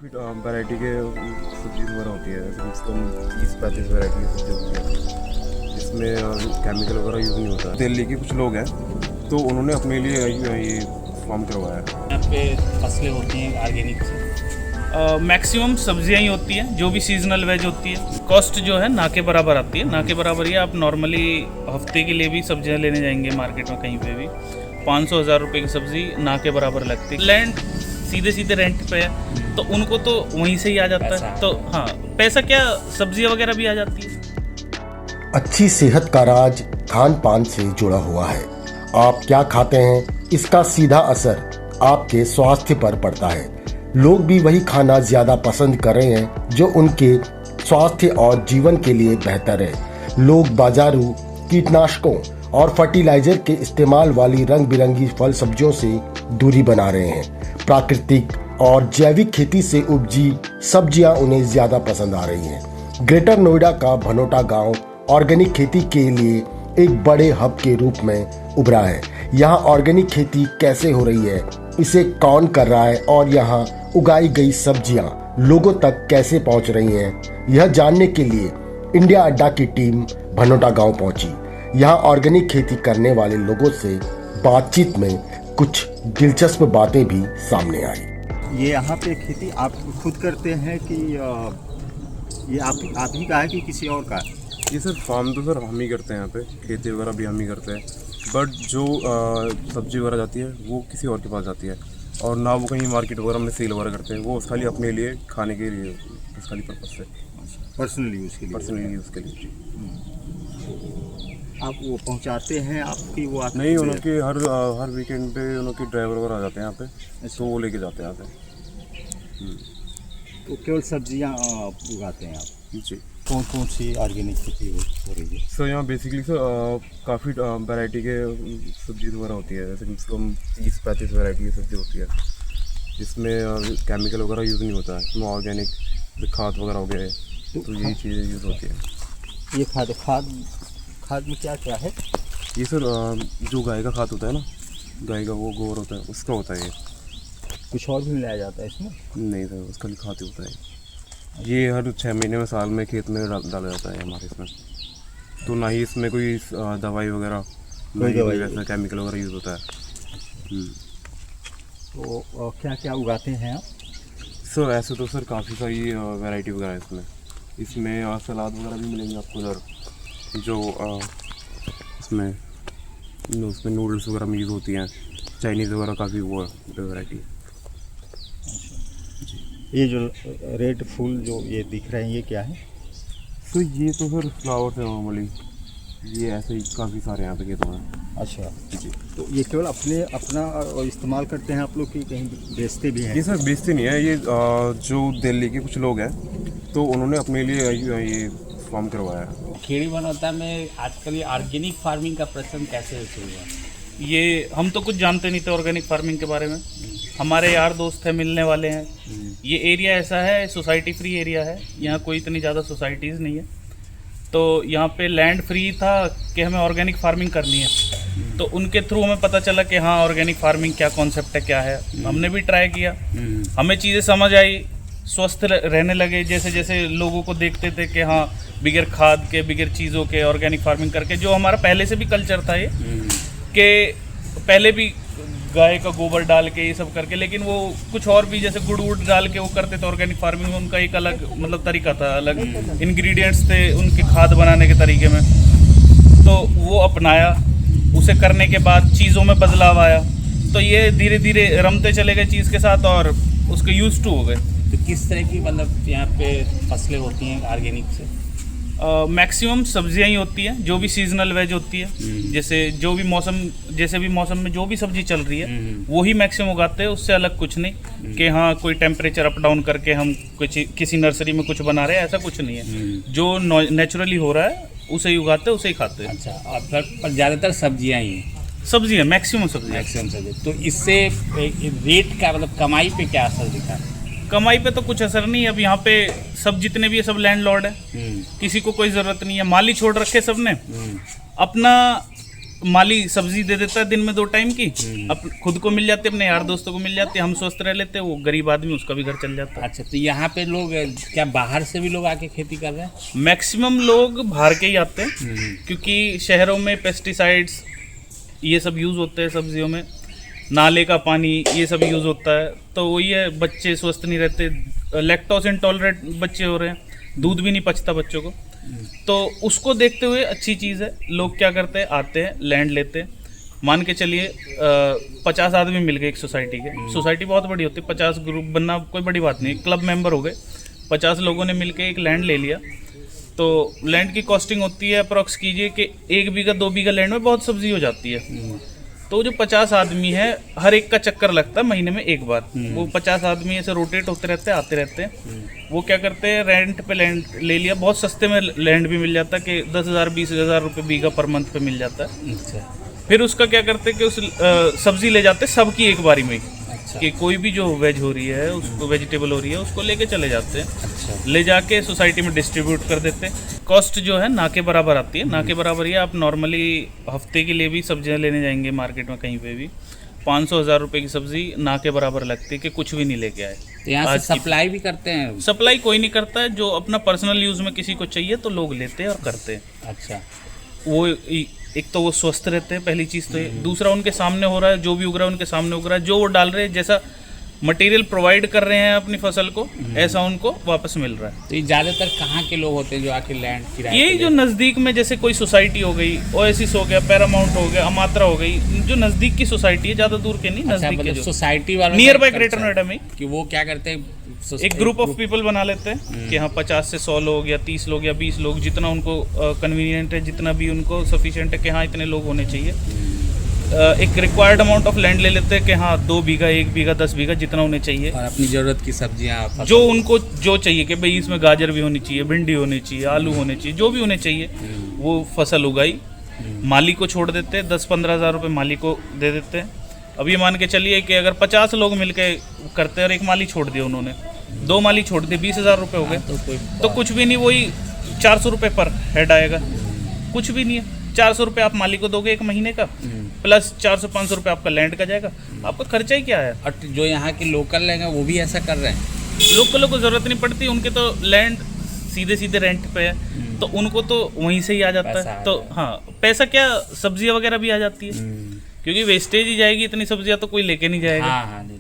Variety के सब्जी वगैरह होती है, कम से कम 30-35 वैरायटी की सब्जी होती है जिसमें केमिकल वगैरह यूज़ नहीं होता है। दिल्ली के कुछ लोग हैं तो उन्होंने अपने लिए ये फार्म करवाया है। यहाँ पे फसलें होती हैं ऑर्गेनिक से। मैक्सिमम सब्जियां ही होती हैं, जो भी सीजनल वेज होती है। कॉस्ट जो है ना के बराबर आती है, ना के बराबर ही आप नॉर्मली हफ्ते के लिए भी सब्जियां लेने जाएंगे मार्केट में कहीं पे भी 500-1000 रुपये की सब्जी ना के बराबर लगती है। लैंड सीधे सीधे रेंट पे है तो उनको तो वहीं से ही आ जाता है। तो हाँ, पैसा क्या, सब्जियां वगैरह भी आ जाती है। अच्छी सेहत का राज खान पान से जुड़ा हुआ है। आप क्या खाते हैं इसका सीधा असर आपके स्वास्थ्य पर पड़ता है। लोग भी वही खाना ज्यादा पसंद कर रहे हैं जो उनके स्वास्थ्य और जीवन के लिए बेहतर है। लोग बाजारू कीटनाशकों और फर्टिलाइजर के इस्तेमाल वाली रंग बिरंगी फल सब्जियों से दूरी बना रहे हैं। प्राकृतिक और जैविक खेती से उपजी सब्जियां उन्हें ज्यादा पसंद आ रही हैं। ग्रेटर नोएडा का भनोटा गांव ऑर्गेनिक खेती के लिए एक बड़े हब के रूप में उभरा है। यहाँ ऑर्गेनिक खेती कैसे हो रही है, इसे कौन कर रहा है और यहाँ उगाई गई सब्जियां लोगों तक कैसे पहुंच रही हैं, यह जानने के लिए इंडिया अड्डा की टीम भनोटा गांव पहुंची। यहाँ ऑर्गेनिक खेती करने वाले लोगों से बातचीत में कुछ दिलचस्प बातें भी सामने आई। ये यहाँ पे खेती आप खुद करते हैं कि ये आप ही का है कि किसी और का? ये सर फार्म तो सर हम ही करते हैं, यहाँ पे खेती वगैरह भी हम ही करते हैं, बट जो सब्जी वगैरह जाती है वो किसी और के पास जाती है और ना वो कहीं मार्केट वगैरह में सेल वगैरह करते हैं। वो खाली अपने लिए खाने के लिए, बस खाली पर्पज से, पर्सनल यूज़ के लिए। पर्सनली यूज़ के लिए। आप वो पहुँचाते हैं आपकी वो आप नहीं, उनके हर वीकेंड पे उनके ड्राइवर वगैरह आ जाते हैं यहाँ पे, तो वो लेके जाते हैं यहाँ से। तो केवल सब्जियाँ उगाते हैं आप? जी। कौन कौन सी ऑर्गेनिक खेती हो रही है? सर यहाँ बेसिकली सर काफ़ी वैरायटी के सब्जी वगैरह होती है, जैसे कम से कम 30-35 वैरायटी की सब्जी होती है जिसमें केमिकल वगैरह यूज़ नहीं होता है। इसमें ऑर्गेनिक खाद वगैरह हो गए, तो यही चीज़ें यूज़ होती है। ये खाद में क्या क्या है? ये सर जो गाय का खाद होता है ना, गाय का वो गोबर होता है, उसका होता है ये। कुछ और भी मिलाया जाता है इसमें? नहीं सर, उसका खाद ही होता है। ये हर 6 महीने में, साल में खेत में डाला जाता है हमारे इसमें। तो ना ही इसमें कोई दवाई वगैरह, कोई वैसा केमिकल वगैरह यूज़ होता है। तो क्या क्या उगाते हैं आप? सर ऐसे तो सर काफ़ी सारी वैरायटी वगैरह है इसमें सलाद वगैरह भी मिलेंगे आपको सर, जो उसमें नूडल्स वगैरह में यूज़ होती हैं, चाइनीज़ वगैरह काफ़ी वो वैरायटी। ये जो रेड फूल जो ये दिख रहे हैं ये क्या है? तो ये तो सर फ्लावर्स है नॉर्मली, ये ऐसे ही काफ़ी सारे यहाँ पे खेतों में। अच्छा जी। तो ये केवल अपना इस्तेमाल करते हैं आप लोग कि कहीं बेचते भी हैं? ये सर बेचते नहीं है, ये जो दिल्ली के कुछ लोग हैं तो उन्होंने अपने लिए ये फार्म करवाया है। खेड़ी बनोता में आजकल ये ऑर्गेनिक फार्मिंग का प्रचलन कैसे शुरू हुआ? ये हम तो कुछ जानते नहीं थे ऑर्गेनिक फार्मिंग के बारे में। हमारे यार दोस्त हैं, मिलने वाले हैं। ये एरिया ऐसा है, सोसाइटी फ्री एरिया है, यहाँ कोई इतनी ज़्यादा सोसाइटीज़ नहीं है। तो यहाँ पे लैंड फ्री था कि हमें ऑर्गेनिक फार्मिंग करनी है, तो उनके थ्रू हमें पता चला कि हाँ ऑर्गेनिक फार्मिंग क्या कॉन्सेप्ट है, क्या है। हमने भी ट्राई किया, हमें चीज़ें समझ आई, स्वस्थ रहने लगे। जैसे जैसे लोगों को देखते थे कि हाँ बिगर खाद के, बिगर चीज़ों के ऑर्गेनिक फार्मिंग करके, जो हमारा पहले से भी कल्चर था ये कि पहले भी गाय का गोबर डाल के ये सब करके, लेकिन वो कुछ और भी जैसे गुड़ वुड़ डाल के वो करते थे ऑर्गेनिक फार्मिंग में। उनका एक अलग मतलब तरीका था, अलग इंग्रेडिएंट्स थे उनके खाद बनाने के तरीके में। तो वो अपनाया, उसे करने के बाद चीज़ों में बदलाव आया, तो ये धीरे धीरे रमते चले गए चीज़ के साथ और उसके यूज टू हो गए। तो किस तरह की मतलब यहाँ पे फसलें होती हैं ऑर्गेनिक से? मैक्सिमम सब्जियां ही होती हैं, जो भी सीजनल वेज होती है। जैसे जो भी मौसम, जैसे भी मौसम में जो भी सब्जी चल रही है वो ही मैक्सिमम उगाते हैं। उससे अलग कुछ नहीं कि हाँ कोई टेम्परेचर अप डाउन करके हम कुछ किसी नर्सरी में कुछ बना रहे हैं, ऐसा कुछ नहीं है। जो नेचुरली हो रहा है उसे ही उगाते हैं, उसे ही खाते हैं। अच्छा, पर ज़्यादातर सब्जियाँ ही हैं? सब्जियाँ मैक्सिमम सब्जियाँ। मैक्सिमम सब्जी। तो इससे रेट का मतलब कमाई पे क्या असर दिखा? कमाई पे तो कुछ असर नहीं है। अब यहाँ पे सब जितने भी है सब लैंडलॉर्ड है, किसी को कोई ज़रूरत नहीं है, माली छोड़ रखे सबने। अपना माली सब्जी दे देता है दिन में 2 टाइम की, खुद को मिल जाती है, अपने यार दोस्तों को मिल जाती है, हम स्वस्थ रह लेते हैं, वो गरीब आदमी उसका भी घर चल जाता है। अच्छा, तो यहाँ पे लोग क्या बाहर से भी लोग आके खेती कर रहे हैं? मैक्सिमम लोग बाहर के ही आते हैं, क्योंकि शहरों में पेस्टिसाइड्स ये सब यूज़ होते हैं सब्जियों में, नाले का पानी ये सब यूज़ होता है, तो वही है, बच्चे स्वस्थ नहीं रहते, लैक्टोज इंटॉलरेंट बच्चे हो रहे हैं, दूध भी नहीं पचता बच्चों को। तो उसको देखते हुए अच्छी चीज़ है, लोग क्या करते हैं, आते हैं, लैंड लेते हैं। मान के चलिए 50 आदमी मिल गए एक सोसाइटी के, सोसाइटी बहुत बड़ी होती है, 50 ग्रुप बनना कोई बड़ी बात नहीं, क्लब मेंबर हो गए, 50 लोगों ने मिल के एक लैंड ले लिया। तो लैंड की कॉस्टिंग होती है अप्रॉक्स कीजिए कि 1 बीघा 2 बीघा लैंड में बहुत सब्जी हो जाती है। तो जो 50 आदमी है, हर एक का चक्कर लगता है महीने में एक बार, वो 50 आदमी ऐसे रोटेट होते रहते हैं, आते रहते हैं। वो क्या करते हैं, रेंट पे लैंड ले लिया, बहुत सस्ते में लैंड भी मिल जाता है कि 10,000 20,000 रुपये बीघा पर मंथ पे मिल जाता है। अच्छा, फिर उसका क्या करते हैं कि उस सब्जी ले जाते हैं सबकी एक बारी में ही, अच्छा, कि कोई भी जो वेज हो रही है, उसको वेजिटेबल हो रही है, उसको लेके चले जाते हैं, अच्छा, ले जाके सोसाइटी में डिस्ट्रीब्यूट कर देते हैं। कॉस्ट जो है ना के बराबर आती है, ना के बराबर ही। आप नॉर्मली हफ्ते के लिए भी सब्जियां लेने जाएंगे मार्केट में कहीं पे भी, 500-1000 रुपये की सब्जी ना के बराबर लगती है कि कुछ भी नहीं लेके आए। तो यहाँ से सप्लाई भी करते हैं? सप्लाई कोई नहीं करता है, जो अपना पर्सनल यूज़ में किसी को चाहिए तो लोग लेते हैं और करते हैं। अच्छा, वो एक तो वो स्वस्थ रहते हैं, पहली चीज़ तो ये। दूसरा, उनके सामने हो रहा है, जो भी उग रहा है उनके सामने उग रहा है, जो वो डाल रहे हैं, जैसा मटेरियल प्रोवाइड कर रहे हैं अपनी फसल को, ऐसा उनको वापस मिल रहा है। तो ये ज़्यादातर कहाँ के लोग होते हैं जो आके लैंड किराए यही पे जो नज़दीक में, जैसे कोई सोसाइटी हो गई, ओएसिस हो गया, पैरामाउंट हो गया, अमात्रा हो गई, जो नज़दीक की सोसाइटी है, ज़्यादा दूर के नहीं, अच्छा, नज़दीक के मतलब जो सोसाइटी वालों नियर का बाय एक ग्रेटर culture नोएडा में कि वो क्या करते हैं, एक ग्रुप ऑफ पीपल बना लेते हैं कि हाँ 50 से 100 लोग या 30 लोग या 20 लोग, जितना उनको कन्वीनियंट है, जितना भी उनको सफिशिएंट है कि हाँ इतने लोग होने चाहिए। एक रिक्वायर्ड अमाउंट ऑफ लैंड ले लेते हैं कि हाँ 2 बीघा 1 बीघा 10 बीघा जितना उन्हें चाहिए, और अपनी ज़रूरत की सब्जियाँ जो उनको जो चाहिए कि भाई इसमें गाजर भी होनी चाहिए, भिंडी होनी चाहिए, आलू होने चाहिए, जो भी उन्हें चाहिए वो फसल उगाई, माली को छोड़ देते हैं, 10-15 हज़ार रुपये माली को दे देते हैं। अब ये मान के चलिए कि अगर 50 लोग मिलके करते हैं और एक माली छोड़ दिया उन्होंने, 2 माली छोड़ दिए, 20,000 रुपये हो गए। तो कुछ भी नहीं, वही 400 रुपये पर हेड आएगा, कुछ भी नहीं है। 400 रुपये आप माली को दोगे एक महीने का, प्लस 400-500 रुपये आपका लैंड का जाएगा, आपका खर्चा ही क्या है। और जो यहाँ के लोकल हैं वो भी ऐसा कर रहे हैं? लोकलों को ज़रूरत नहीं पड़ती, उनके तो लैंड सीधे सीधे रेंट पे है, तो उनको तो वहीं से ही आ जाता पैसा है। आ तो हाँ, पैसा क्या, सब्जियाँ वगैरह भी आ जाती है, क्योंकि वेस्टेज ही जाएगी, इतनी सब्जियाँ तो कोई लेके नहीं जाएगा। हाँ हाँ जी।